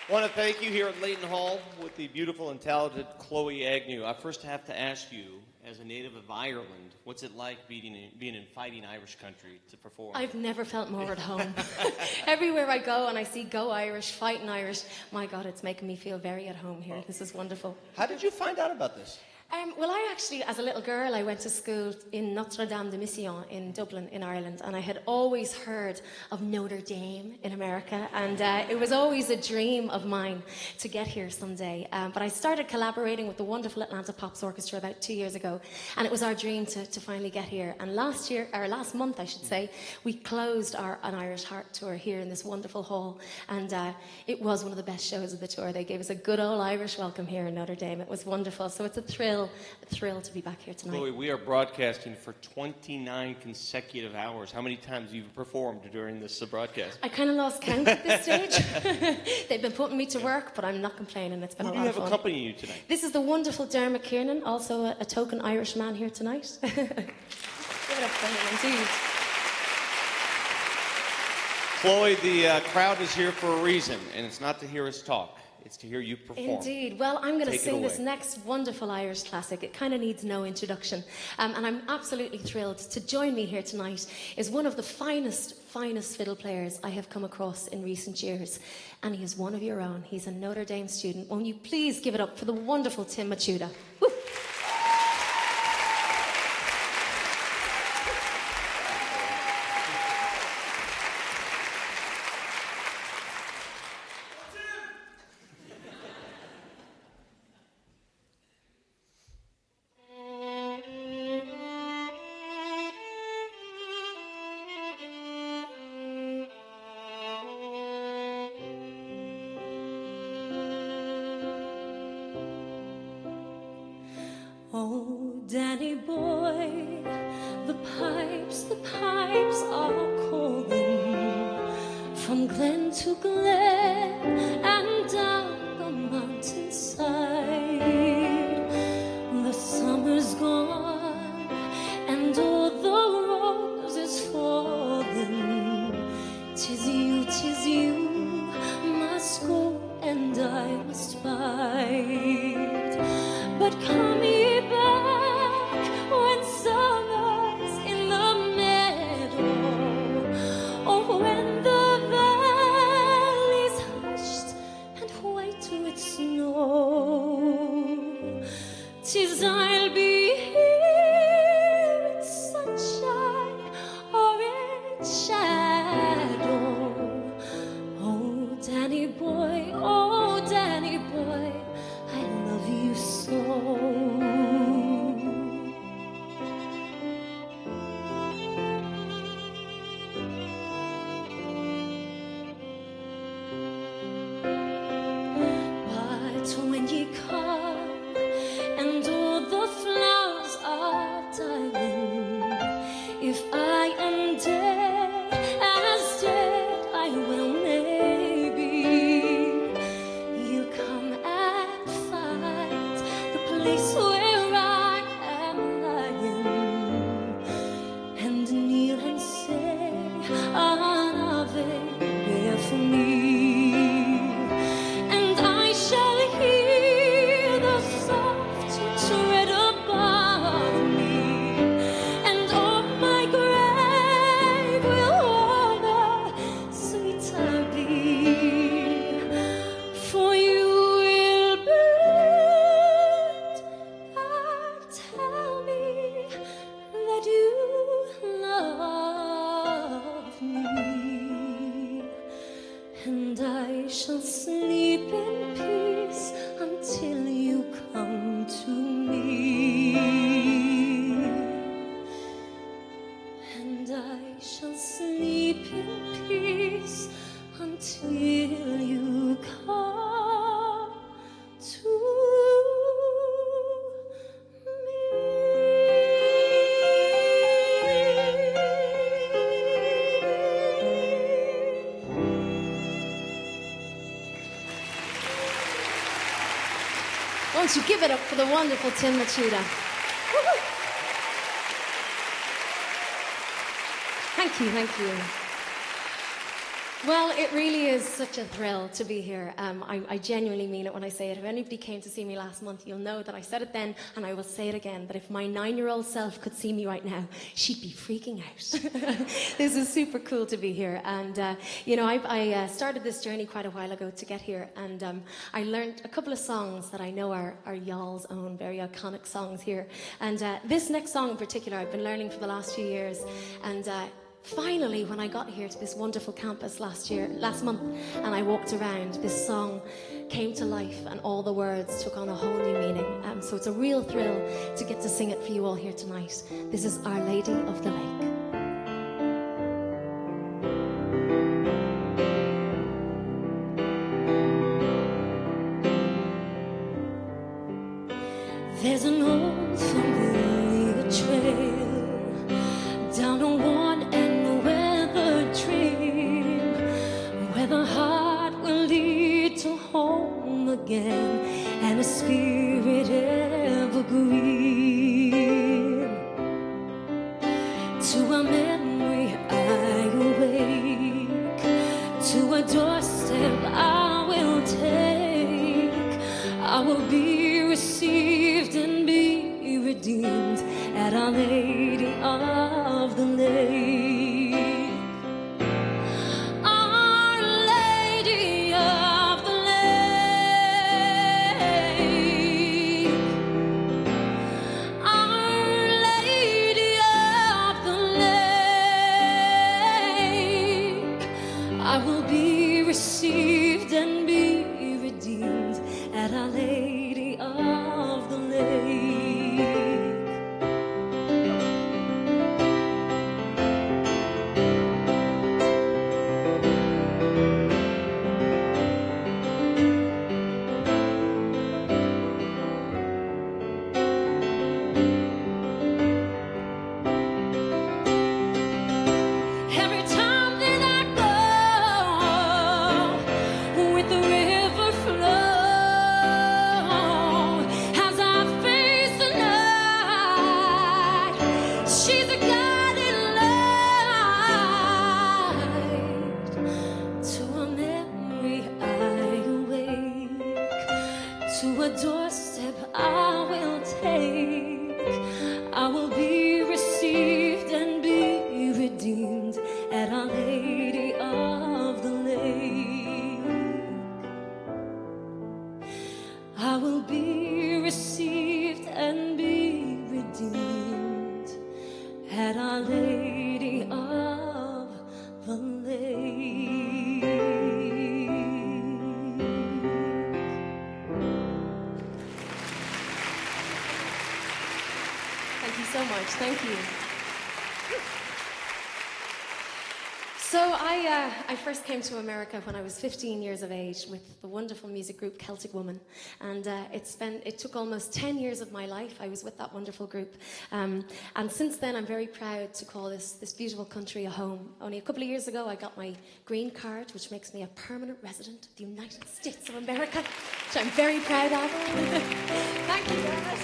I want to thank you here at Leighton Hall with the beautiful and talented Chloe Agnew. I first have to ask you, as a native of Ireland, what's it like being in fighting Irish country to perform? I've never felt more at home. Everywhere I go and I see Go Irish, Fighting Irish, my God, it's making me feel very at home here. This is wonderful. How did you find out about this? Well, I actually, as a little girl, I went to school in Notre de Mission in Dublin, in Ireland, and I had always heard of Notre Dame in America, and it was always a dream of mine to get here someday. But I started collaborating with the wonderful Atlanta Pops Orchestra about 2 years ago, and it was our dream to finally get here. And last month, I should say, we closed an Irish Heart tour here in this wonderful hall, and it was one of the best shows of the tour. They gave us a good old Irish welcome here in Notre Dame. It was wonderful, so it's a thrill to be back here tonight. Chloe, we are broadcasting for 29 consecutive hours. How many times have you performed during this broadcast? I kind of lost count at this stage. They've been putting me to work, but I'm not complaining. It's been a lot of fun. Who do you have accompanying you tonight? This is the wonderful Dermot Kiernan, also a token Irish man here tonight. Give it up for him, indeed. Chloe, the crowd is here for a reason, and it's not to hear us talk. It's to hear you perform. Indeed. Well, I'm going to sing this next wonderful Irish classic. It kind of needs no introduction. And I'm absolutely thrilled. To join me here tonight is one of the finest fiddle players I have come across in recent years. And he is one of your own. He's a Notre Dame student. Won't you please give it up for the wonderful Tim Machuda. Woo! Oh, Danny boy, the pipes are calling from glen to glen and down the mountainside. The summer's gone and all the rose is falling. 'Tis you must go and I must bide. But come ye back when summer's in the meadow, or when the valley's hushed and white with snow. 'Tis I'll be here in sunshine or in shadow. Oh, Danny boy, I love you so. But when ye come and all the flowers are dying, if I am dead, as dead I will maybe, you'll come and find the place where I am lying, and kneel and say an Ave for me, and I shall hear the soft tread above me, and on my grave will honor sweeter be, for you will build and tell me that you love me, and I shall sleep in peace until you come to me, and I shall sleep in peace until you come to Won't you give it up for the wonderful Tim Machuda? Woo-hoo. Thank you. Well, it really is such a thrill to be here. I genuinely mean it when I say it. If anybody came to see me last month, you'll know that I said it then, and I will say it again, that if my 9-year-old self could see me right now, she'd be freaking out. This is super cool to be here. And, I started this journey quite a while ago to get here, and I learned a couple of songs that I know are y'all's own, very iconic songs here. And this next song in particular, I've been learning for the last few years, and finally, when I got here to this wonderful campus last month, and I walked around, this song came to life and all the words took on a whole new meaning. So it's a real thrill to get to sing it for you all here tonight. This is Our Lady of the Lake. There's an old familiar trail down a worn and weathered dream, where the heart will lead to home again and a spirit evergreen. To a memory I awake, to a doorstep I will take. I will be received and be redeemed at Our Lady of the Lake. Our Lady of the Lake. Our Lady of the Lake. I will be received and be redeemed at Our Lady of the Lake. Every time that I go with the river flow, as I face the night, she's a guiding light. To a memory I awake, to a doorstep I will take. I will be received and be redeemed at Our Lady of the Lake. I will be received and be redeemed at Our Lady of the Lake. Thank you so much. Thank you. So I first came to America when I was 15 years of age with the wonderful music group Celtic Woman, and it took almost 10 years of my life. I was with that wonderful group, and since then I'm very proud to call this beautiful country a home. Only a couple of years ago I got my green card, which makes me a permanent resident of the United States of America, which I'm very proud of. Thank you, Garrett.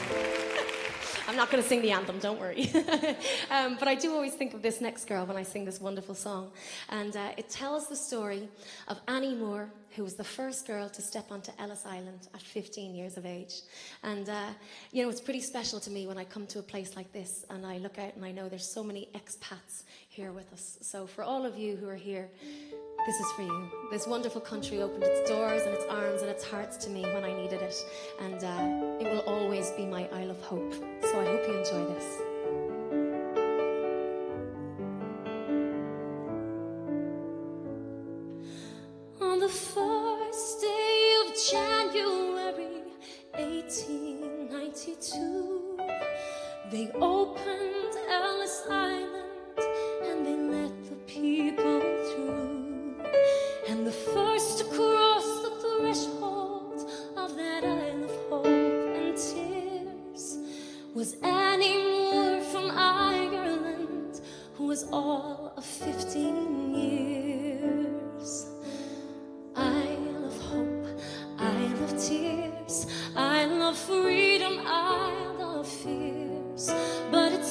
I'm not going to sing the anthem, don't worry. But I do always think of this next girl when I sing this wonderful song. And it tells the story of Annie Moore, who was the first girl to step onto Ellis Island at 15 years of age. And, it's pretty special to me when I come to a place like this and I look out and I know there's so many expats here with us. So for all of you who are here, this is for you. This wonderful country opened its doors and its arms and its hearts to me when I needed it. And it will always be my Isle of Hope. So I hope you enjoy this. On the first day of January 1892, they opened Ellis Island and they let the people through. And the first to cross the threshold of that Isle of Hope and Tears was Annie Moore from Ireland, who was all of 15 years. Isle of hope, Isle of tears, Isle of freedom, Isle of fears. But it's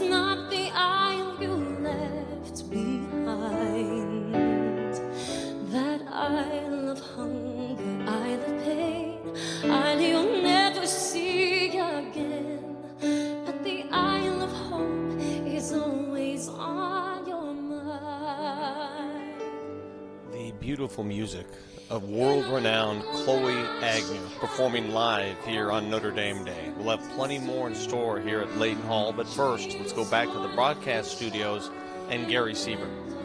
beautiful music of world-renowned Chloe Agnew performing live here on Notre Dame Day. We'll have plenty more in store here at Leighton Hall, but first, let's go back to the broadcast studios and Gary Siebert.